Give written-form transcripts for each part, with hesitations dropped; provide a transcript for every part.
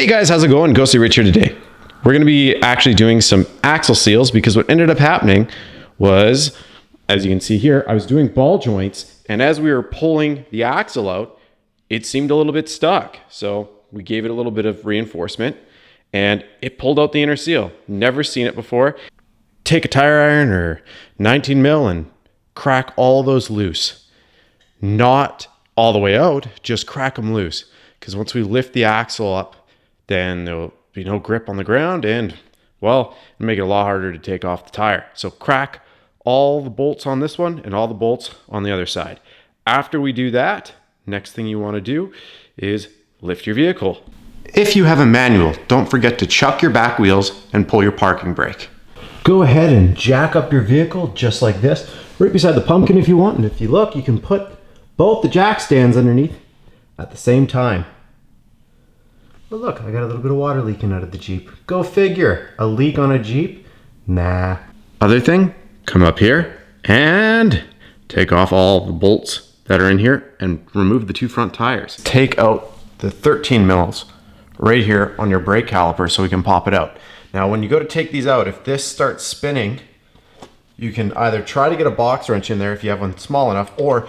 Hey guys, how's it going? Ghostly Rich here today. We're going to be actually doing some axle seals because what ended up happening was, as you can see here, I was doing ball joints, and as we were pulling the axle out, it seemed a little bit stuck. So we gave it a little bit of reinforcement and it pulled out the inner seal. Never seen it before. Take a tire iron or 19 mil and crack all those loose. Not all the way out, just crack them loose. Because once we lift the axle up, then there'll be no grip on the ground and, well, it'll make it a lot harder to take off the tire. So crack all the bolts on this one and all the bolts on the other side. After we do that, next thing you want to do is lift your vehicle. If you have a manual, don't forget to chuck your back wheels and pull your parking brake. Go ahead and jack up your vehicle just like this, right beside the pumpkin if you want. And if you look, you can put both the jack stands underneath at the same time. But look, I got a little bit of water leaking out of the Jeep. Go figure, a leak on a Jeep? Nah. Other thing, come up here and take off all the bolts that are in here and remove the two front tires. Take out the 13 mils right here on your brake caliper so we can pop it out. Now, when you go to take these out, if this starts spinning, you can either try to get a box wrench in there if you have one small enough, or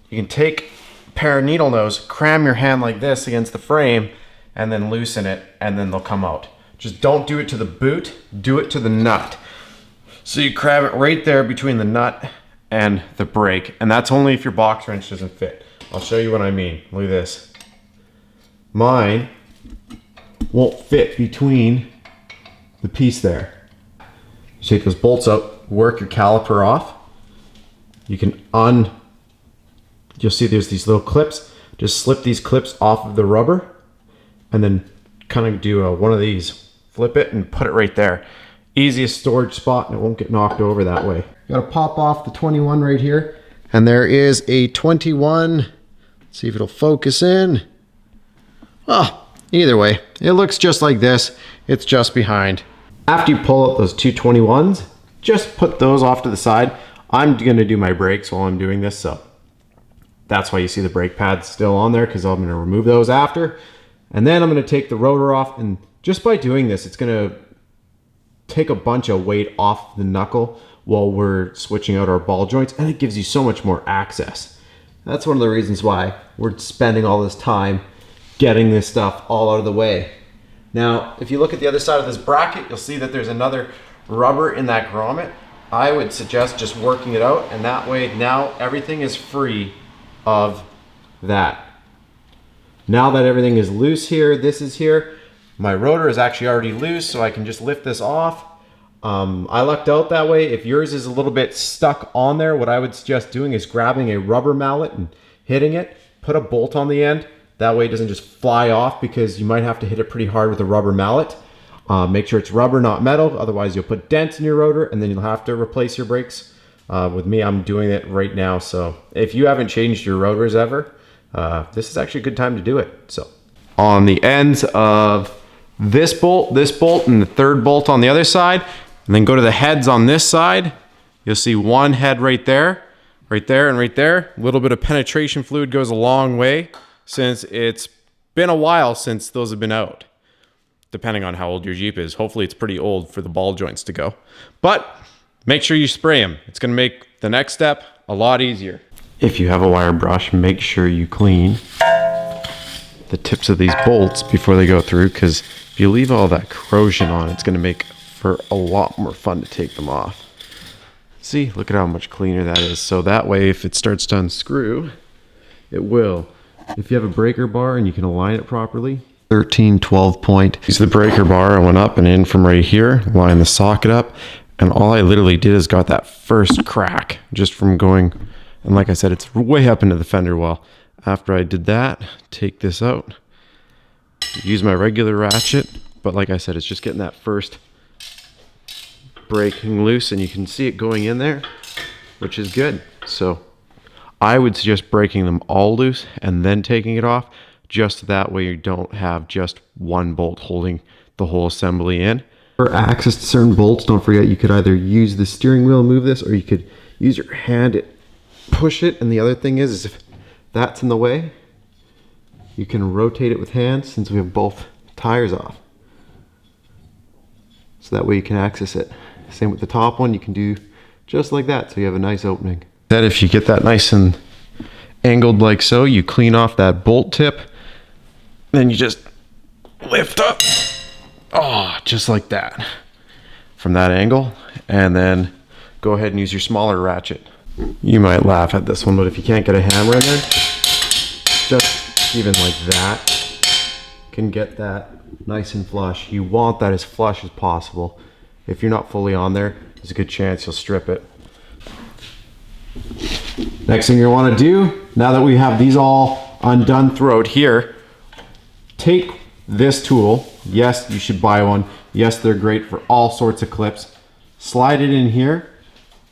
you can take a pair of needle nose, cram your hand like this against the frame, and then loosen it, and then they'll come out. Just don't do it to the boot, do it to the nut. So you cram it right there between the nut and the brake, and that's only if your box wrench doesn't fit. I'll show you what I mean. Look at this. Mine won't fit between the piece there. You take those bolts out, work your caliper off. You can you'll see there's these little clips. Just slip these clips off of the rubber and then kind of do one of these. Flip it and put it right there. Easiest storage spot, and it won't get knocked over that way. You gotta pop off the 21 right here. And there is a 21. Let's see if it'll focus in. Well, either way, it looks just like this. It's just behind. After you pull out those two 21s, just put those off to the side. I'm gonna do my brakes while I'm doing this, so that's why you see the brake pads still on there, because I'm gonna remove those after. And then I'm gonna take the rotor off, and just by doing this, it's gonna take a bunch of weight off the knuckle while we're switching out our ball joints, and it gives you so much more access. That's one of the reasons why we're spending all this time getting this stuff all out of the way. Now, if you look at the other side of this bracket, you'll see that there's another rubber in that grommet. I would suggest just working it out, and that way now everything is free of that. Now that everything is loose here, this is here, my rotor is actually already loose, so I can just lift this off. I lucked out that way. If yours is a little bit stuck on there, what I would suggest doing is grabbing a rubber mallet and hitting it, put a bolt on the end. That way it doesn't just fly off, because you might have to hit it pretty hard with a rubber mallet. Make sure it's rubber, not metal. Otherwise you'll put dents in your rotor and then you'll have to replace your brakes. With me, I'm doing it right now. So if you haven't changed your rotors ever, this is actually a good time to do it. So on the ends of this bolt, and the third bolt on the other side, and then go to the heads on this side, you'll see one head right there, and right there. A little bit of penetration fluid goes a long way, since it's been a while since those have been out. Depending on how old your Jeep is. Hopefully it's pretty old for the ball joints to go. But make sure you spray them. It's gonna make the next step a lot easier. If you have a wire brush, make sure you clean the tips of these bolts before they go through, because if you leave all that corrosion on, it's gonna make for a lot more fun to take them off. See, look at how much cleaner that is. So that way, if it starts to unscrew, it will. If you have a breaker bar and you can align it properly, 13, 12 point. Use the breaker bar. I went up and in from right here, line the socket up, and all I literally did is got that first crack just from going, and like I said, it's way up into the fender well. After I did that, take this out, use my regular ratchet, but like I said, it's just getting that first breaking loose, and you can see it going in there, which is good. So I would suggest breaking them all loose and then taking it off, just that way you don't have just one bolt holding the whole assembly in. For access to certain bolts, don't forget you could either use the steering wheel and move this, or you could use your hand, push it. And the other thing is if that's in the way, you can rotate it with hands, since we have both tires off. So that way you can access it. Same with the top one, you can do just like that, so you have a nice opening. Then if you get that nice and angled like so, you clean off that bolt tip, then you just lift up, oh, just like that from that angle, and then go ahead and use your smaller ratchet. You might laugh at this one, but if you can't get a hammer in there, just even like that can get that nice and flush. You want that as flush as possible. If you're not fully on there, there's a good chance you'll strip it. Next thing you want to do, now that we have these all undone throughout here, take this tool. Yes, you should buy one. Yes, they're great for all sorts of clips. Slide it in here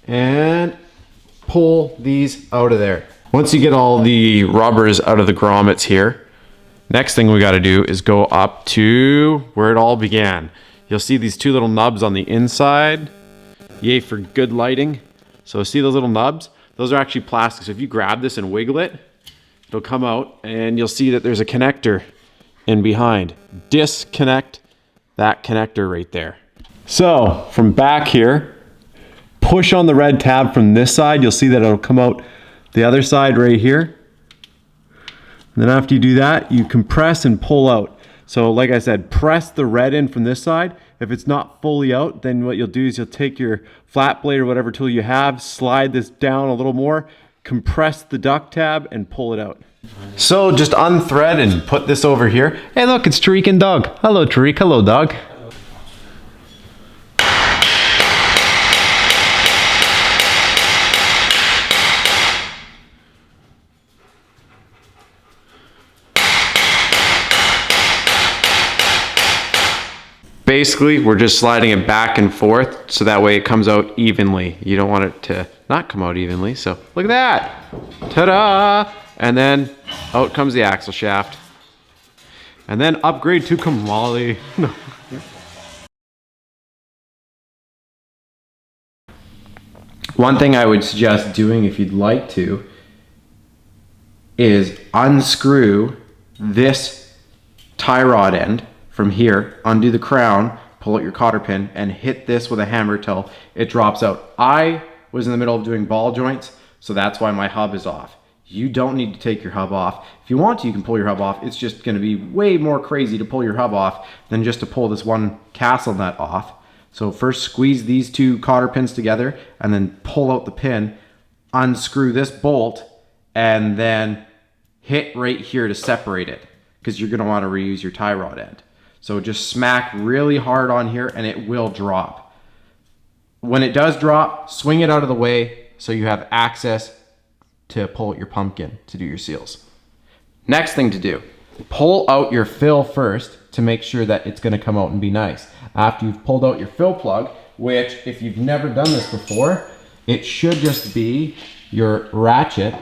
and pull these out of there. Once you get all the rubbers out of the grommets here, next thing we got to do is go up to where it all began. You'll see these two little nubs on the inside. Yay for good lighting. So see those little nubs? Those are actually plastic. So if you grab this and wiggle it, it'll come out and you'll see that there's a connector in behind. Disconnect that connector right there. So from back here, push on the red tab from this side. You'll see that it'll come out the other side right here. And then after you do that, you compress and pull out. So like I said, press the red in from this side. If it's not fully out, then what you'll do is you'll take your flat blade or whatever tool you have, slide this down a little more, compress the duct tab and pull it out. So just unthread and put this over here. Hey look, it's Tariq and Doug. Hello Tariq, hello Doug. Basically, we're just sliding it back and forth so that way it comes out evenly. You don't want it to not come out evenly, so look at that. Ta-da! And then out comes the axle shaft. And then upgrade to Kamali. One thing I would suggest doing if you'd like to is unscrew this tie rod end from here, undo the crown, pull out your cotter pin, and hit this with a hammer till it drops out. I was in the middle of doing ball joints, so that's why my hub is off. You don't need to take your hub off. If you want to, you can pull your hub off. It's just gonna be way more crazy to pull your hub off than just to pull this one castle nut off. So first squeeze these two cotter pins together and then pull out the pin, unscrew this bolt, and then hit right here to separate it because you're gonna wanna reuse your tie rod end. So just smack really hard on here and it will drop. When it does drop, swing it out of the way so you have access to pull out your pumpkin to do your seals. Next thing to do, pull out your fill first to make sure that it's gonna come out and be nice. After you've pulled out your fill plug, which if you've never done this before, it should just be your ratchet,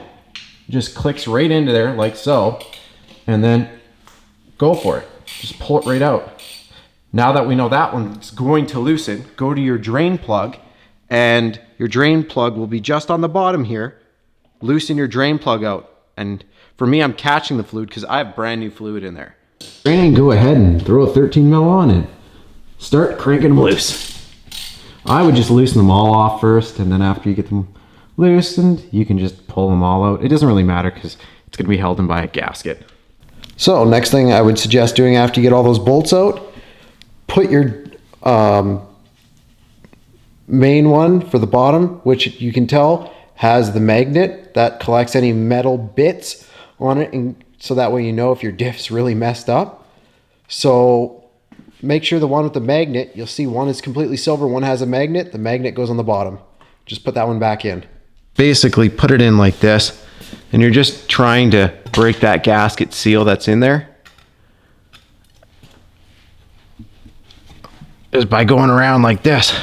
just clicks right into there like so, and then go for it. Just pull it right out. Now that we know that one's going to loosen, go to your drain plug, and your drain plug will be just on the bottom here. Loosen your drain plug out. And for me, I'm catching the fluid because I have brand new fluid in there. And go ahead and throw a 13 mil on and start cranking them loose. I would just loosen them all off first, and then after you get them loosened, you can just pull them all out. It doesn't really matter because it's going to be held in by a gasket. So next thing I would suggest doing after you get all those bolts out, put your main one for the bottom, which you can tell has the magnet that collects any metal bits on it, and so that way you know if your diff's really messed up. So make sure the one with the magnet, you'll see one is completely silver, one has a magnet, the magnet goes on the bottom. Just put that one back in. Basically put it in like this, and you're just trying to break that gasket seal that's in there. Just by going around like this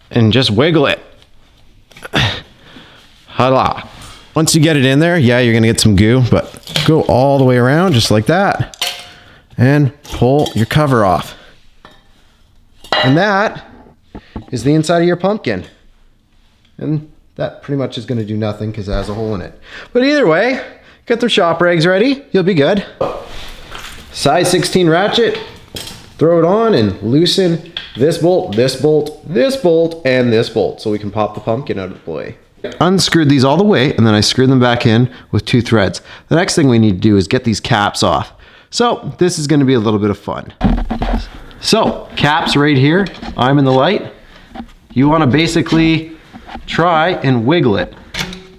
and just wiggle it. Hala. Once you get it in there, yeah, you're gonna get some goo, but go all the way around just like that and pull your cover off. And that is the inside of your pumpkin. And that pretty much is gonna do nothing because it has a hole in it. But either way, get the shop rags ready, you'll be good. size 16 ratchet, throw it on and loosen this bolt, this bolt, this bolt, and this bolt so we can pop the pumpkin out of the way. Unscrewed these all the way, and then I screwed them back in with 2 threads. The next thing we need to do is get these caps off. So this is going to be a little bit of fun. So caps right here, I'm in the light. You want to basically try and wiggle it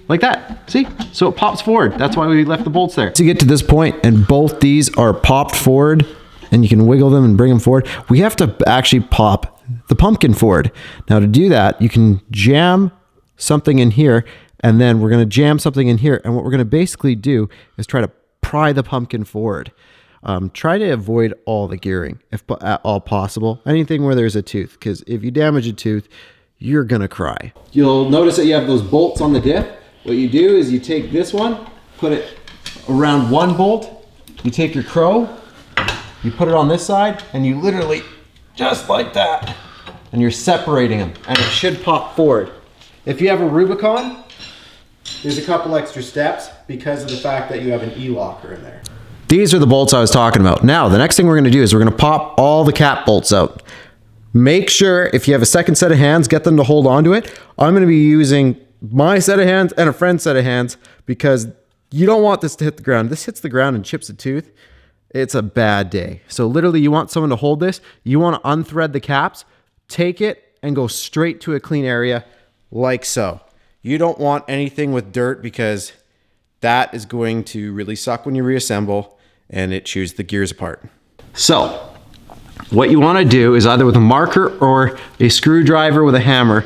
like that. See? So it pops forward. That's why we left the bolts there. To get to this point and both these are popped forward and you can wiggle them and bring them forward, we have to actually pop the pumpkin forward. Now to do that, you can jam something in here, and then we're going to jam something in here, and what we're going to basically do is try to pry the pumpkin forward. Try to avoid all the gearing if at all possible. Anything where there's a tooth, because if you damage a tooth, you're gonna cry. You'll notice that you have those bolts on the diff. What you do is you take this one, put it around one bolt, you take your crow, you put it on this side, and you literally, just like that, and you're separating them, and it should pop forward. If you have a Rubicon, there's a couple extra steps because of the fact that you have an E-locker in there. These are the bolts I was talking about. Now, the next thing we're gonna do is we're gonna pop all the cap bolts out. Make sure if you have a second set of hands, get them to hold onto it. I'm gonna be using my set of hands and a friend's set of hands because you don't want this to hit the ground. If this hits the ground and chips a tooth, it's a bad day. So literally you want someone to hold this. You wanna unthread the caps, take it and go straight to a clean area like so. You don't want anything with dirt because that is going to really suck when you reassemble and it chews the gears apart. So what you want to do is either with a marker or a screwdriver with a hammer,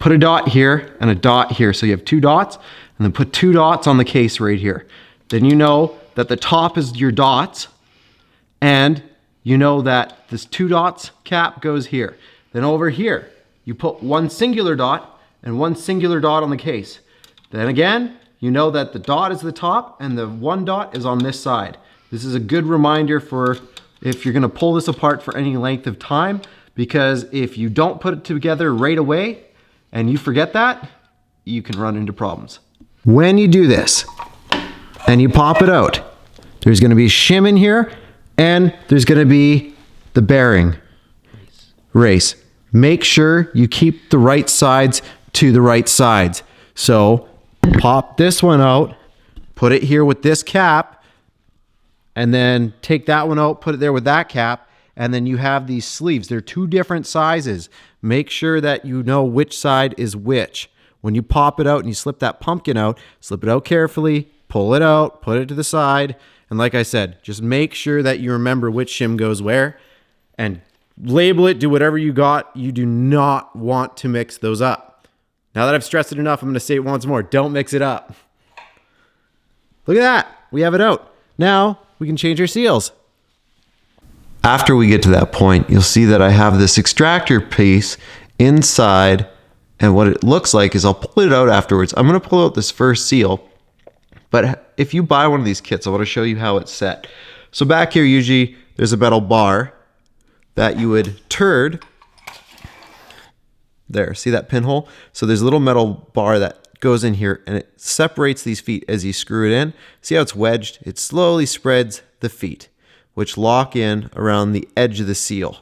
put a dot here and a dot here. So you have 2 dots, and then put 2 dots on the case right here. Then you know that the top is your dots, and you know that this 2 dots cap goes here. Then over here, you put 1 singular dot and 1 singular dot on the case. Then again, you know that the dot is the top and the 1 dot is on this side. This is a good reminder for if you're gonna pull this apart for any length of time, because if you don't put it together right away and you forget that, you can run into problems. When you do this and you pop it out, there's gonna be shim in here and there's gonna be the bearing race. Make sure you keep the right sides to the right sides. So pop this one out, put it here with this cap, and then take that one out, put it there with that cap, and then you have these sleeves. They're 2 different sizes. Make sure that you know which side is which. When you pop it out and you slip that pumpkin out, slip it out carefully, pull it out, put it to the side, and like I said, just make sure that you remember which shim goes where, and label it, do whatever you got. You do not want to mix those up. Now that I've stressed it enough, I'm gonna say it once more. Don't mix it up. Look at that, we have it out. Now, we can change our seals. After we get to that point, you'll see that I have this extractor piece inside, and what it looks like is I'll pull it out afterwards. I'm gonna pull out this first seal, but if you buy one of these kits, I wanna show you how it's set. So back here, usually there's a metal bar that you would turd. There, see that pinhole? So there's a little metal bar that goes in here and it separates these feet as you screw it in. See how it's wedged? It slowly spreads the feet, which lock in around the edge of the seal.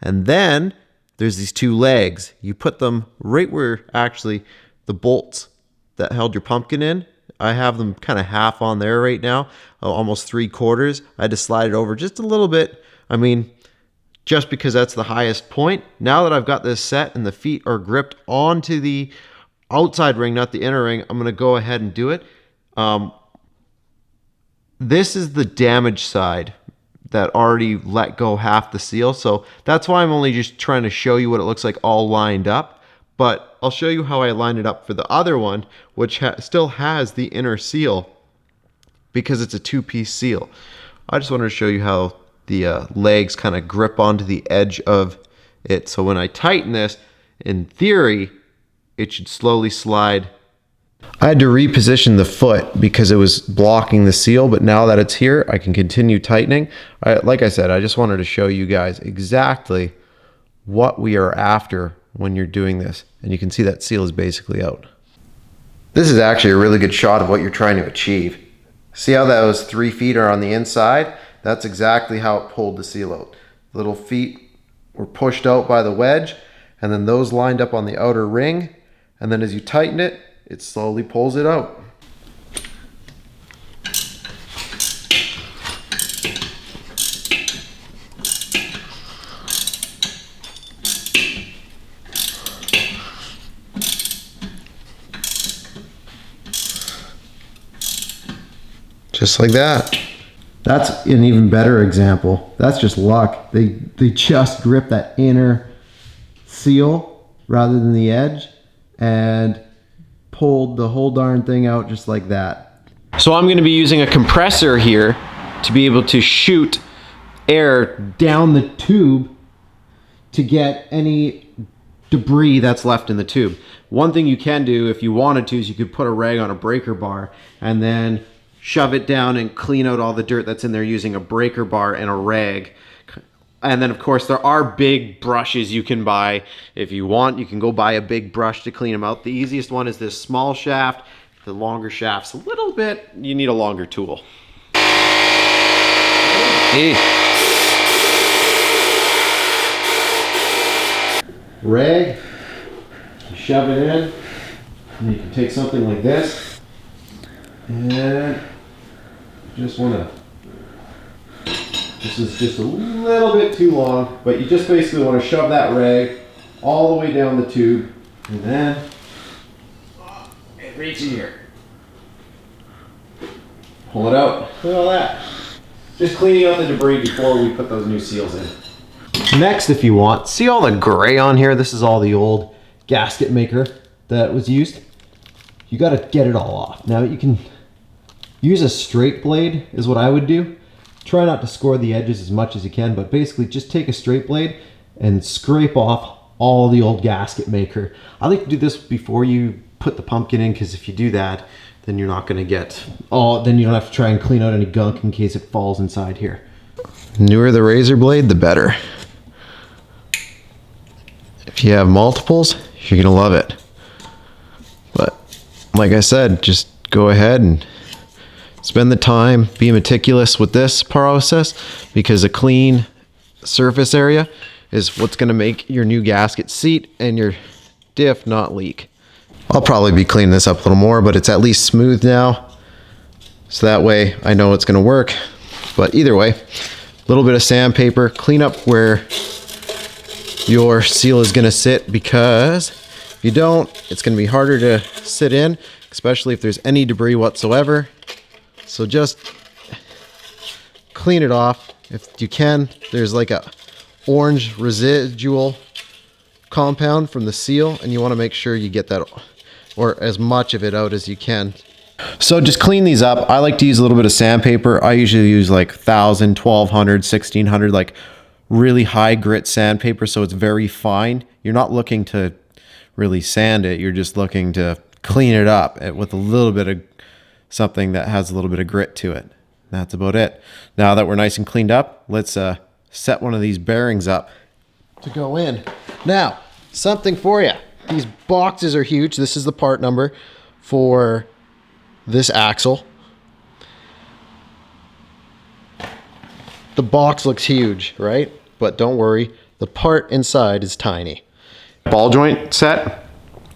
And then there's these 2 legs. You put them right where actually the bolts that held your pumpkin in. I have them kind of half on there right now, almost 3/4. I had to slide it over just a little bit. I mean, just because that's the highest point. Now that I've got this set and the feet are gripped onto the outside ring, not the inner ring, I'm gonna go ahead and do it. This is the damaged side that already let go half the seal. So that's why I'm only just trying to show you what it looks like all lined up. But I'll show you how I lined it up for the other one, which still has the inner seal because it's a 2-piece seal. I just wanted to show you how the legs kind of grip onto the edge of it. So when I tighten this, in theory, it should slowly slide. I had to reposition the foot because it was blocking the seal, but now that it's here, I can continue tightening. Like I said, I just wanted to show you guys exactly what we are after when you're doing this. And you can see that seal is basically out. This is actually a really good shot of what you're trying to achieve. See how those 3 feet are on the inside? That's exactly how it pulled the seal out. Little feet were pushed out by the wedge, and then those lined up on the outer ring, and then as you tighten it, it slowly pulls it out. Just like that. That's an even better example. That's just luck. They just grip that inner seal rather than the edge and pulled the whole darn thing out just like that. So I'm going to be using a compressor here to be able to shoot air Down the tube to get any debris that's left in the tube. One thing you can do if you wanted to is you could put a rag on a breaker bar and then shove it down and clean out all the dirt that's in there using a breaker bar and a rag. And then of course there are big brushes you can buy. If you want, you can go buy a big brush to clean them out. The easiest one is this small shaft. The longer shaft's a little bit, you need a longer tool. Rag, you shove it in, and you can take something like this, and you just want to, this is just a little bit too long, but you just basically want to shove that rag all the way down the tube, and then it reaches here. Pull it out. Look at all that. Just cleaning out the debris before we put those new seals in. Next, if you want, see all the gray on here? This is all the old gasket maker that was used. You got to get it all off. Now you can use a straight blade is what I would do. Try not to score the edges as much as you can, but basically just take a straight blade and scrape off all the old gasket maker. I like to do this before you put the pumpkin in, because if you do that, then you're not going to get all, then you don't have to try and clean out any gunk in case it falls inside here. Newer the razor blade, the better. If you have multiples, you're gonna love it. But like I said, just go ahead and spend the time, be meticulous with this process, because a clean surface area is what's gonna make your new gasket seat and your diff not leak. I'll probably be cleaning this up a little more, but it's at least smooth now. So that way I know it's gonna work. But either way, a little bit of sandpaper, clean up where your seal is gonna sit, because if you don't, it's gonna be harder to sit in, especially if there's any debris whatsoever. So just clean it off if you can. There's like a orange residual compound from the seal, and you wanna make sure you get that, or as much of it out as you can. So just clean these up. I like to use a little bit of sandpaper. I usually use like 1000, 1200, 1600, like really high grit sandpaper, so it's very fine. You're not looking to really sand it, you're just looking to clean it up with a little bit of something that has a little bit of grit to it. That's about it. Now that we're nice and cleaned up, let's set one of these bearings up to go in. Now, something for you. These boxes are huge. This is the part number for this axle. The box looks huge, right? But don't worry, the part inside is tiny. Ball joint set.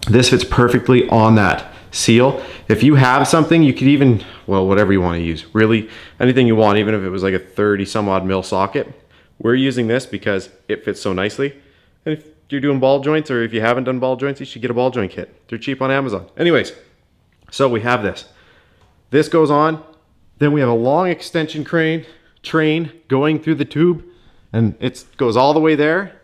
This fits perfectly on that seal. If you have something, you could even, well, whatever you want to use, really anything you want, even if it was like a 30 some odd mil socket. We're using this because it fits so nicely. And if you're doing ball joints, or if you haven't done ball joints, you should get a ball joint kit. They're cheap on Amazon. Anyways, so we have this. This goes on. Then we have a long extension train going through the tube, and it goes all the way there.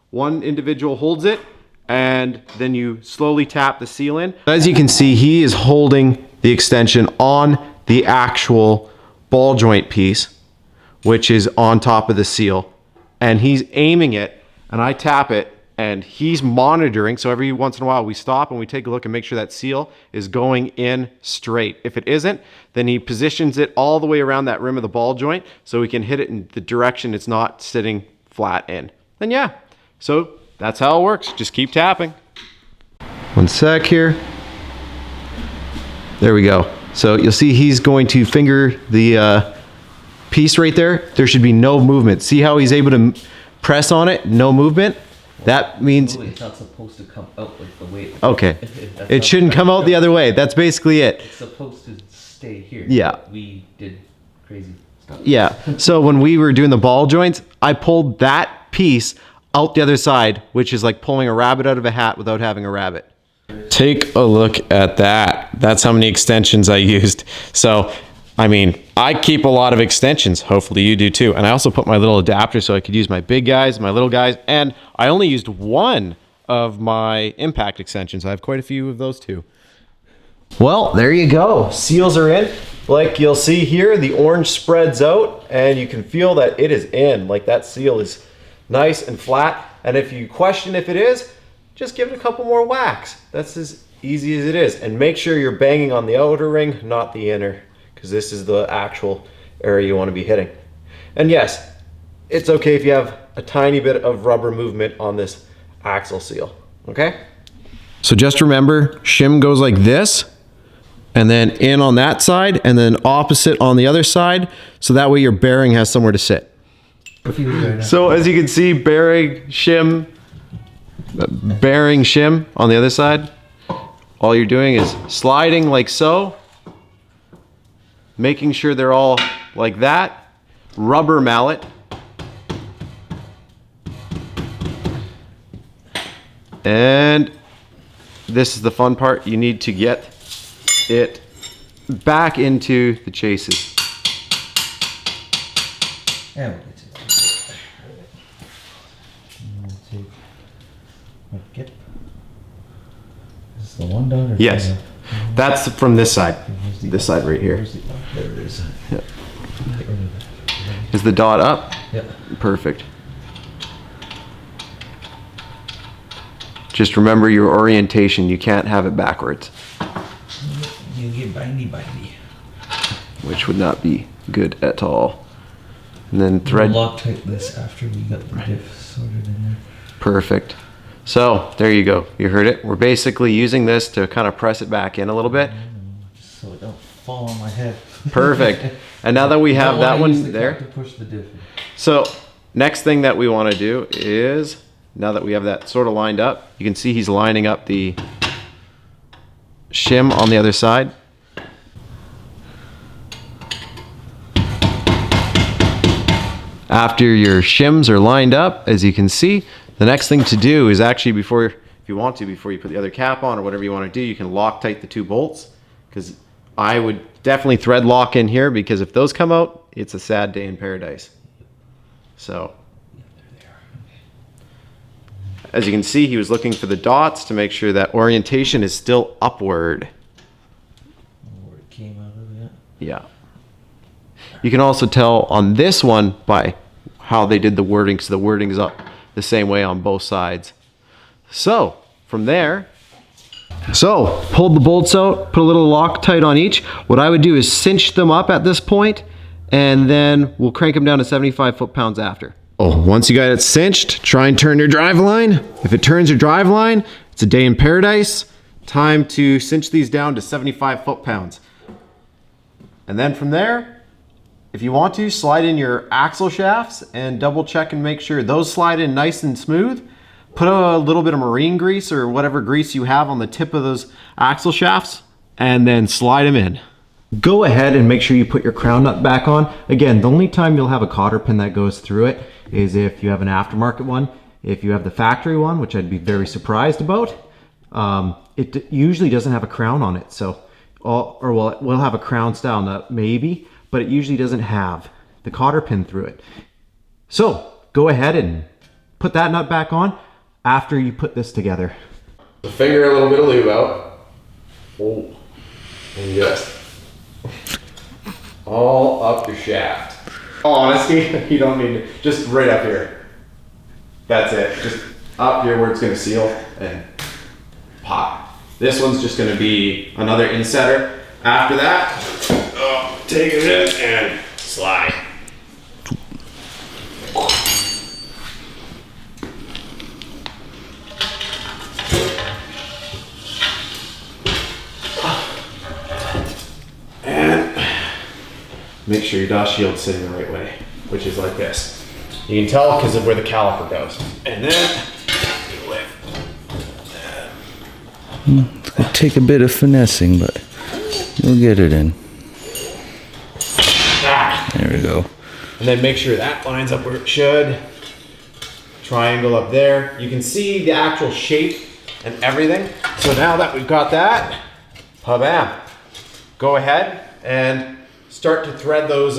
One individual holds it, and then you slowly tap the seal in. As you can see, he is holding the extension on the actual ball joint piece, which is on top of the seal, and he's aiming it, and I tap it, and he's monitoring. So every once in a while we stop and we take a look and make sure that seal is going in straight. If it isn't, then he positions it all the way around that rim of the ball joint so we can hit it in the direction it's not sitting flat in. Then yeah, so that's how it works. Just keep tapping. One sec here. There we go. So you'll see he's going to finger the piece right there, there should be no movement. See how he's able to press on it, no movement? That means... It's not supposed to come out like the way... Okay. It shouldn't come out the other way. That's basically it. It's supposed to stay here. Yeah. We did crazy stuff. Yeah. So when we were doing the ball joints, I pulled that piece out the other side, which is like pulling a rabbit out of a hat without having a rabbit. Take a look at that. That's how many extensions I used. So, I mean, I keep a lot of extensions. Hopefully you do too. And I also put my little adapter so I could use my big guys, my little guys, and I only used one of my impact extensions. I have quite a few of those too. Well, there you go. Seals are in. Like you'll see here, the orange spreads out and you can feel that it is in. Like that seal is nice and flat. And if you question if it is, just give it a couple more whacks. That's as easy as it is. And make sure you're banging on the outer ring, not the inner, because this is the actual area you want to be hitting. And yes, it's okay if you have a tiny bit of rubber movement on this axle seal, okay? So just remember, shim goes like this, and then in on that side, and then opposite on the other side, so that way your bearing has somewhere to sit. So as you can see, bearing, shim on the other side. All you're doing is sliding like so, making sure they're all like that. Rubber mallet. And this is the fun part. You need to get it back into the chases. Yeah, we'll get to that. Get this is the one dot or Yes, that's from this side. This side right here. There it is. Yeah. Is the dot up? Yeah. Perfect. Just remember your orientation. You can't have it backwards, You get bindy. which would not be good at all. And then thread. We'll Loctite this after we got the diff sorted in there. Perfect. So there you go. You heard it. We're basically using this to kind of press it back in a little bit. Just so it don't fall on my head. Perfect. And now that we have that one there. To push the diff in. So next thing that we want to do is, now that we have that sort of lined up, you can see he's lining up the shim on the other side. After your shims are lined up, as you can see, the next thing to do is actually before you put the other cap on or whatever you want to do, you can Loctite the two bolts, because I would definitely thread lock in here, because if those come out, it's a sad day in paradise. So as you can see, he was looking for the dots to make sure that orientation is still upward. Where it came out of that. Yeah. You can also tell on this one by how they did the wording, because the wording is up the same way on both sides. So from there, pulled the bolts out, put a little Loctite on each. What I would do is cinch them up at this point, and then we'll crank them down to 75 foot-pounds after. Oh, once you got it cinched, try and turn your drive line. If it turns your drive line, it's a day in paradise. Time to cinch these down to 75 foot-pounds. And then from there, if you want to, slide in your axle shafts and double check and make sure those slide in nice and smooth. Put a little bit of marine grease or whatever grease you have on the tip of those axle shafts, and then slide them in. Go ahead and make sure you put your crown nut back on. Again, the only time you'll have a cotter pin that goes through it is if you have an aftermarket one. If you have the factory one, which I'd be very surprised about, it usually doesn't have a crown on it. So, well, it will have a crown style nut maybe, but it usually doesn't have the cotter pin through it. So go ahead and put that nut back on after you put this together. Figure a little bit of lube out. Oh, and just all up your shaft. All honesty, you don't need to, just right up here. That's it, just up here where it's gonna seal and pop. This one's just gonna be another insetter. After that, take it in and slide. And make sure your dust shield's sitting the right way. which is like this. You can tell because of where the caliper goes. And then you lift. It's gonna take a bit of finessing, but we'll get it in. There we go. And then make sure that lines up where it should. Triangle up there. You can see the actual shape and everything. So now that we've got that, bam, go ahead and start to thread those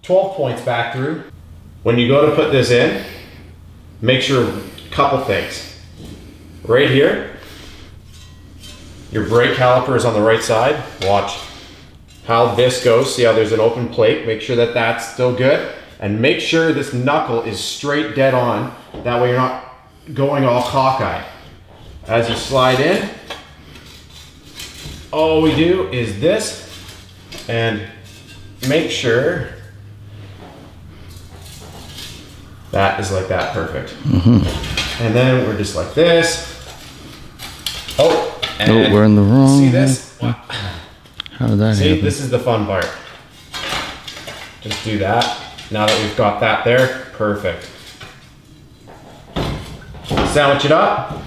12 points back through. When you go to put this in, make sure a couple things. Right here, your brake caliper is on the right side. Watch how this goes. See how there's an open plate. Make sure that that's still good. And make sure this knuckle is straight dead on. That way you're not going all cockeyed. As you slide in, all we do is this and make sure that is like that, perfect. And then we're just like this. Oh, and we're in the wrong. see this? How did that See, happen? this is the fun part. Just do that. Now that we've got that there, perfect. Sandwich it up,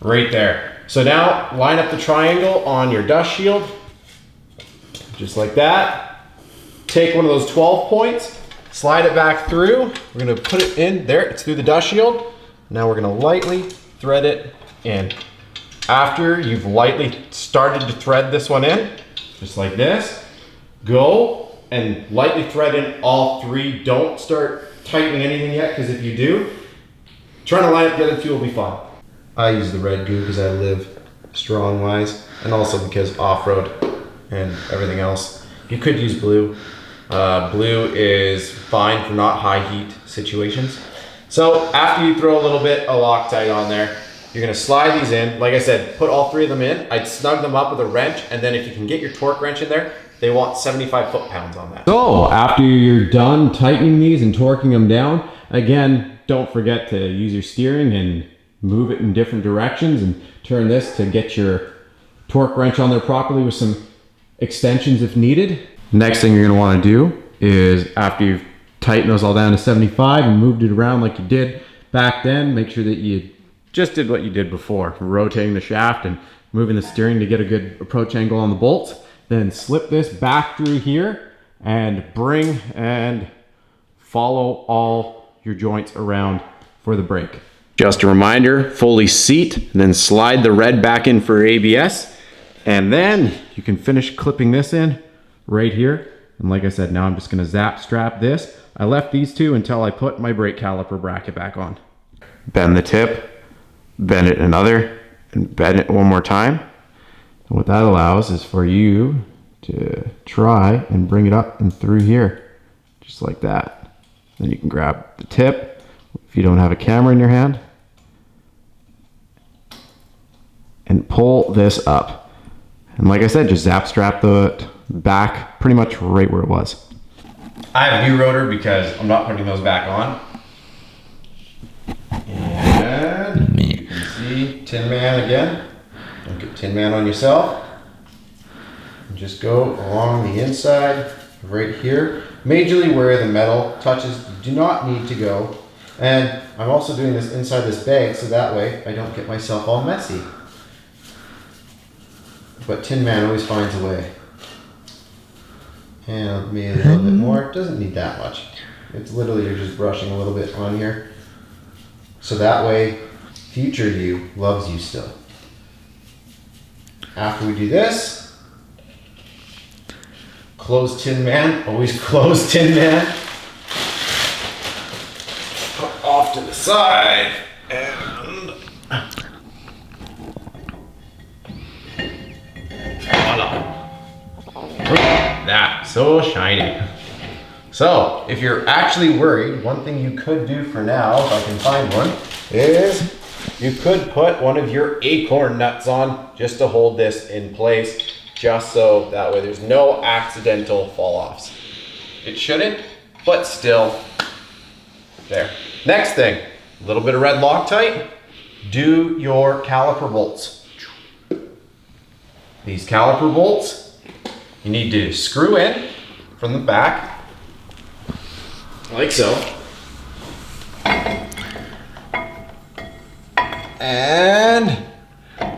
right there. So now line up the triangle on your dust shield, just like that. Take one of those 12 points, slide it back through. We're gonna put it in there, it's through the dust shield. Now we're gonna lightly thread it in. After you've lightly started to thread this one in, just like this, go and lightly thread in all three. Don't start tightening anything yet, because if you do, trying to line up the other two will be fun. I use the red goo because I live strong wise, and also because off-road and everything else. You could use blue. Blue is fine for not high heat situations. So after you throw a little bit of Loctite on there, you're gonna slide these in. Like I said, put all three of them in. I'd snug them up with a wrench, and then if you can get your torque wrench in there, they want 75 foot-pounds on that. So after you're done tightening these and torquing them down, again, don't forget to use your steering and move it in different directions and turn this to get your torque wrench on there properly with some extensions if needed. Next thing you're gonna wanna do is, after you've tightened those all down to 75 and moved it around like you did back then, make sure that you just did what you did before, rotating the shaft and moving the steering to get a good approach angle on the bolts. Then slip this back through here and bring and follow all your joints around for the brake. Just a reminder, fully seat, and then slide the red back in for ABS. And then you can finish clipping this in right here. And like I said, now I'm just gonna zap strap this. I left these two until I put my brake caliper bracket back on. Bend the tip, bend it another, and bend it one more time. And what that allows is for you to try and bring it up and through here, just like that. Then you can grab the tip, if you don't have a camera in your hand, and pull this up. And like I said, just zap strap the back pretty much right where it was. I have a new rotor because I'm not putting those back on. And you can see Tin Man again. Don't get Tin Man on yourself. And just go along the inside right here. Majorly where the metal touches, you do not need to go. And I'm also doing this inside this bag so that way I don't get myself all messy. But Tin Man always finds a way. And maybe a little bit more. It doesn't need that much. It's literally, you're just brushing a little bit on here. So that way, future you loves you still. After we do this, close Tin Man, always close Tin Man. Put off to the side, and voila. That, so shiny. So, if you're actually worried, one thing you could do for now, if I can find one, is you could put one of your acorn nuts on just to hold this in place, just so that way there's no accidental fall-offs. It shouldn't, but still, there. Next thing, a little bit of red Loctite. Do your caliper bolts. These caliper bolts, you need to screw in from the back. like so. And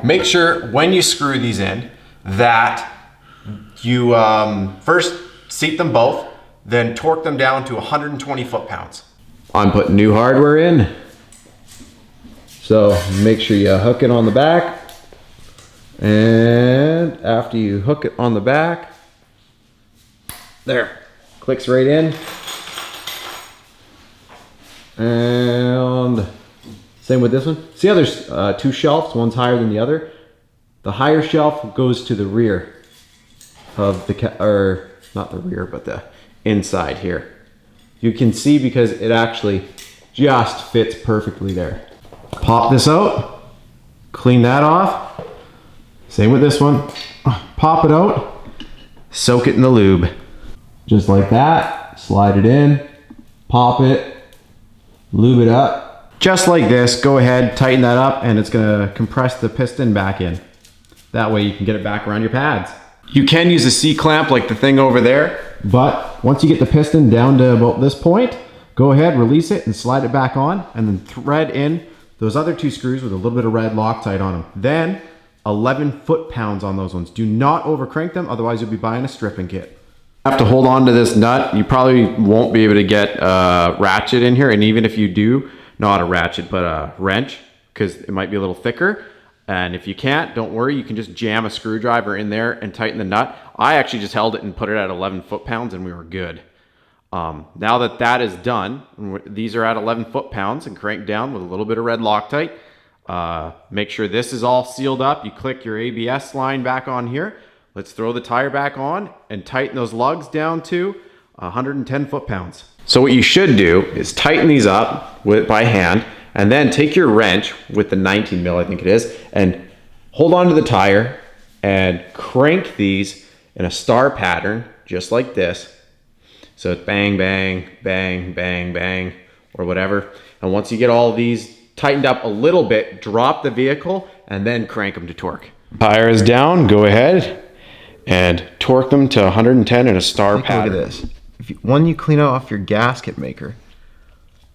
make sure when you screw these in that you first seat them both, then torque them down to 120 foot-pounds. I'm putting new hardware in. So make sure you hook it on the back. And after you hook it on the back, there, clicks right in. And same with this one. See how there's two shelves, one's higher than the other? The higher shelf goes to the rear of the, or not the rear, but the inside here. You can see because it actually just fits perfectly there. Pop this out, clean that off. Same with this one. Pop it out, soak it in the lube. Just like that, slide it in, pop it, lube it up. Just like this, go ahead, tighten that up, and it's gonna compress the piston back in. That way you can get it back around your pads. You can use a C-clamp like the thing over there, but once you get the piston down to about this point, go ahead, release it and slide it back on, and then thread in those other two screws with a little bit of red Loctite on them. Then 11 foot-pounds on those ones. Do not overcrank them, otherwise you'll be buying a stripping kit. You have to hold on to this nut. You probably won't be able to get a ratchet in here, and even if you do, not a ratchet, but a wrench, because it might be a little thicker. And if you can't, don't worry, you can just jam a screwdriver in there and tighten the nut. I actually just held it and put it at 11 foot-pounds and we were good. Now that that is done, these are at 11 foot-pounds and cranked down with a little bit of red Loctite. Make sure this is all sealed up. You click your ABS line back on here. Let's throw the tire back on and tighten those lugs down to 110 foot-pounds. So what you should do is tighten these up by hand, and then take your wrench with the 19 mil, I think it is, and hold on to the tire and crank these in a star pattern, just like this. So it's bang, bang, bang, bang, bang, or whatever. And once you get all of these tightened up a little bit, drop the vehicle and then crank them to torque. Tire is down, go ahead and torque them to 110 in a star pattern. Look at this. When you clean off your gasket maker,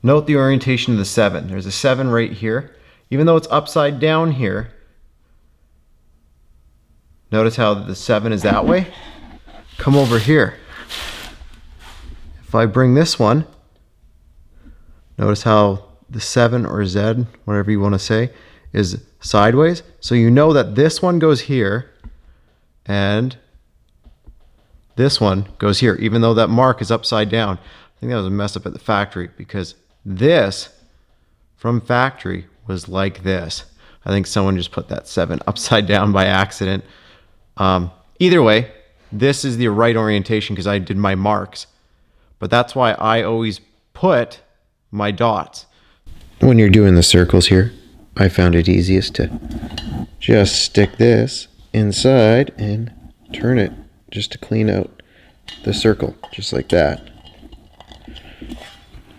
note the orientation of the 7. There's a 7 right here. Even though it's upside down here, notice how the 7 is that way? Come over here. If I bring this one, notice how the 7 or Z, whatever you want to say, is sideways. So you know that this one goes here and this one goes here, even though that mark is upside down. I think that was a mess up at the factory because this from factory was like this. I think someone just put that 7 upside down by accident. Either way, this is the right orientation because I did my marks. But that's why I always put my dots. When you're doing the circles here, I found it easiest to just stick this inside and turn it just to clean out the circle, just like that.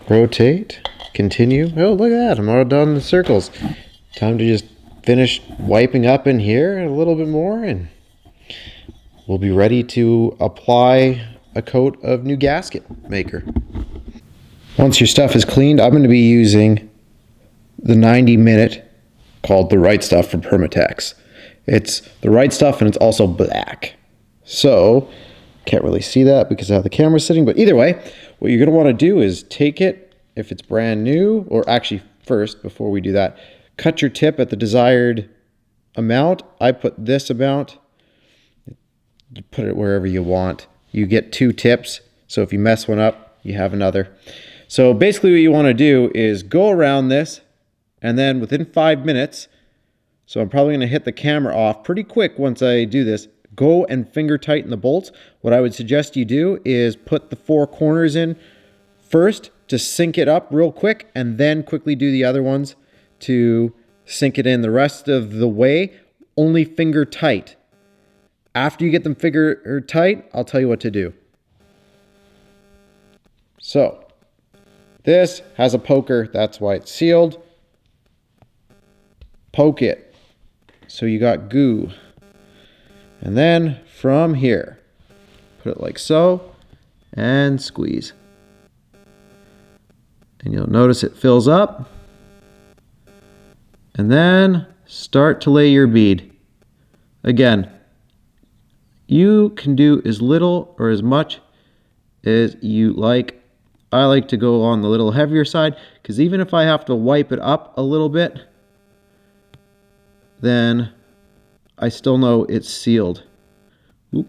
Rotate, continue. Oh, look at that, I'm all done the circles. Time to just finish wiping up in here a little bit more and we'll be ready to apply a coat of new gasket maker. Once your stuff is cleaned, I'm going to be using the 90-minute called The Right Stuff from Permatex. It's the right stuff and it's also black. So, can't really see that because of how the camera's sitting, but either way, what you're going to want to do is take it, if it's brand new, or actually first, before we do that, cut your tip at the desired amount. I put this amount. You put it wherever you want. You get 2 tips, so if you mess one up, you have another. So basically what you want to do is go around this, and then within 5 minutes, so I'm probably going to hit the camera off pretty quick once I do this, go and finger tighten the bolts. What I would suggest you do is put the 4 corners in first to sink it up real quick, and then quickly do the other ones to sink it in. The rest of the way, only finger tight. After you get them finger tight, I'll tell you what to do. So, this has a poker, that's why it's sealed. Poke it. So you got goo. And then from here, put it like so, and squeeze. And you'll notice it fills up. And then start to lay your bead. Again, you can do as little or as much as you like. I like to go on the little heavier side, because even if I have to wipe it up a little bit, then I still know it's sealed. Oop.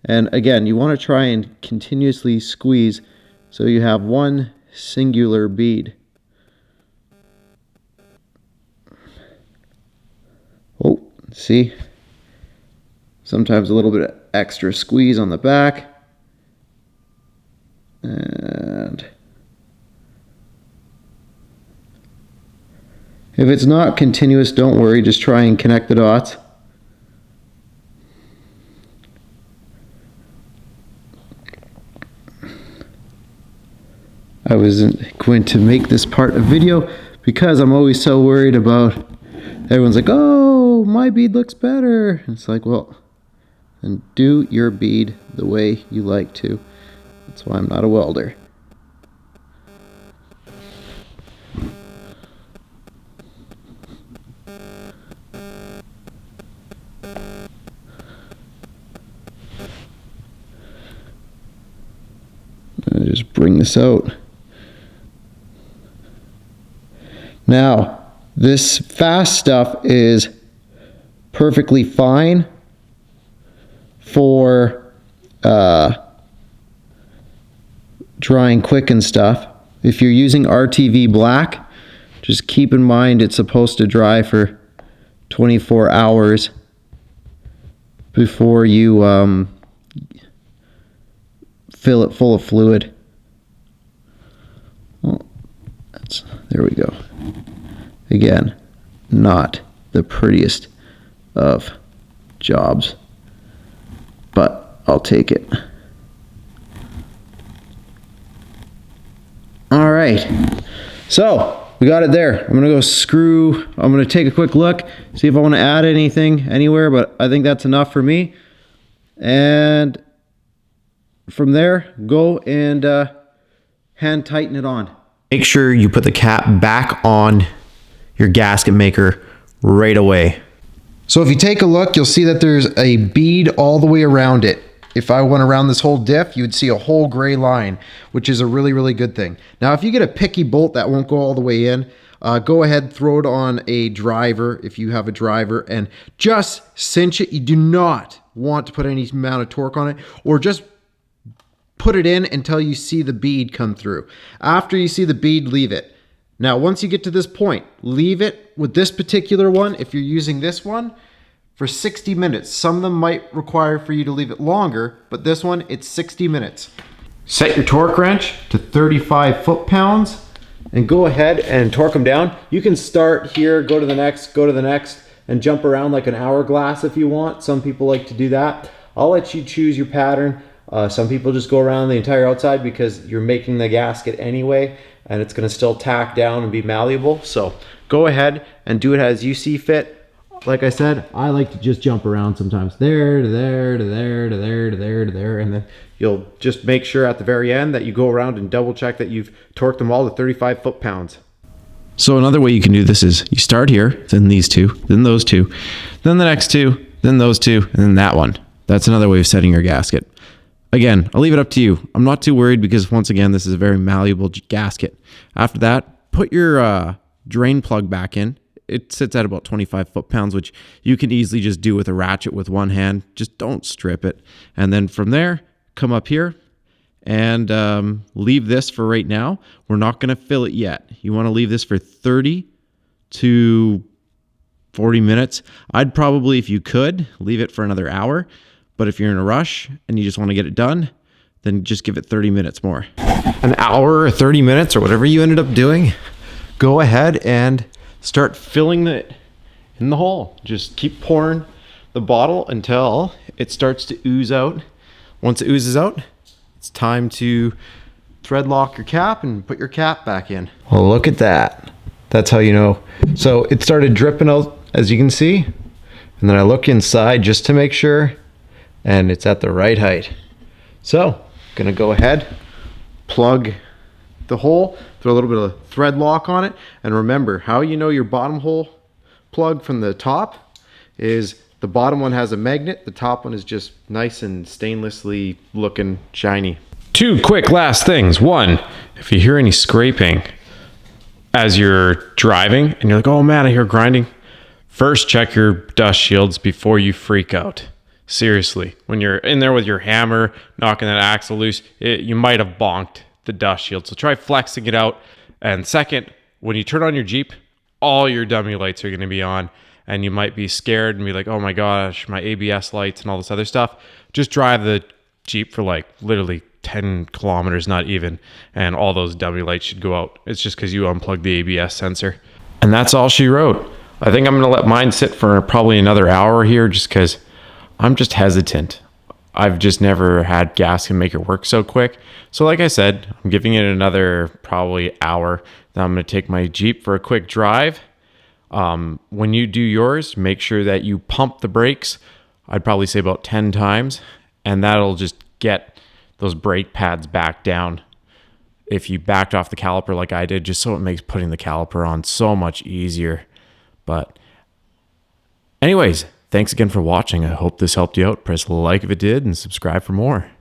And again, you want to try and continuously squeeze so you have one singular bead. Oh, see? Sometimes a little bit of extra squeeze on the back. And if it's not continuous, don't worry, just try and connect the dots. I wasn't going to make this part a video because I'm always so worried about, everyone's like, oh, my bead looks better. It's like, well, then do your bead the way you like to. That's why I'm not a welder. I just bring this out. Now, this fast stuff is perfectly fine for drying quick and stuff. If you're using RTV black, just keep in mind it's supposed to dry for 24 hours before you fill it full of fluid. Well, there we go. Again, not the prettiest of jobs, but I'll take it. All right, so we got it there. I'm gonna go I'm gonna take a quick look, see if I want to add anything anywhere, but I think that's enough for me. And from there, go and hand tighten it on. Make sure you put the cap back on your gasket maker right away. So if you take a look, you'll see that there's a bead all the way around it. If I went around this whole diff, you would see a whole gray line, which is a really, really good thing. Now, if you get a picky bolt that won't go all the way in, go ahead, throw it on a driver if you have a driver, and just cinch it. You do not want to put any amount of torque on it, or just put it in until you see the bead come through. After you see the bead, leave it. Now, once you get to this point, leave it with this particular one. If you're using this one, for 60 minutes. Some of them might require for you to leave it longer, but this one, it's 60 minutes. Set your torque wrench to 35 foot-pounds and go ahead and torque them down. You can start here, go to the next, and jump around like an hourglass if you want. Some people like to do that. I'll let you choose your pattern. Some people just go around the entire outside because you're making the gasket anyway, and it's gonna still tack down and be malleable. So go ahead and do it as you see fit. Like I said, I like to just jump around sometimes. There to there to there to there to there to there, and then you'll just make sure at the very end that you go around and double check that you've torqued them all to 35 foot-pounds. So another way you can do this is you start here, then these two, then those two, then the next two, then those two, and then that one. That's another way of setting your gasket. Again, I'll leave it up to you. I'm not too worried because once again, this is a very malleable gasket. After that, put your drain plug back in. It sits at about 25 foot-pounds, which you can easily just do with a ratchet with one hand. Just don't strip it. And then from there, come up here and leave this for right now. We're not going to fill it yet. You want to leave this for 30 to 40 minutes. I'd probably, if you could, leave it for another hour. But if you're in a rush and you just want to get it done, then just give it 30 minutes more. An hour or 30 minutes or whatever you ended up doing, go ahead and start filling it in the hole. Just keep pouring the bottle until it starts to ooze out. Once it oozes out, it's time to thread lock your cap and put your cap back in. Well, look at that. That's how you know. So it started dripping out, as you can see. And then I look inside just to make sure, and it's at the right height. So, gonna go ahead, plug the hole, throw a little bit of thread lock on it, and remember, how you know your bottom hole plug from the top is the bottom one has a magnet, the top one is just nice and stainlessly looking shiny. 2 quick last things. 1, if you hear any scraping as you're driving and you're like, oh man, I hear grinding, first check your dust shields before you freak out. Seriously, when you're in there with your hammer knocking that axle loose, you might have bonked the dust shield. So try flexing it out. And second, when you turn on your Jeep, all your dummy lights are going to be on, and you might be scared and be like, oh my gosh, my ABS lights and all this other stuff. Just drive the Jeep for like literally 10 kilometers, not even, and all those dummy lights should go out. It's just because you unplugged the ABS sensor. And that's all she wrote. I think I'm going to let mine sit for probably another hour here just because I'm just hesitant. I've just never had gas can make it work so quick. So like I said, I'm giving it another probably hour. Then I'm going to take my Jeep for a quick drive. When you do yours, make sure that you pump the brakes. I'd probably say about 10 times, and that'll just get those brake pads back down. If you backed off the caliper like I did, just so it makes putting the caliper on so much easier. But anyways, thanks again for watching. I hope this helped you out. Press like if it did and subscribe for more.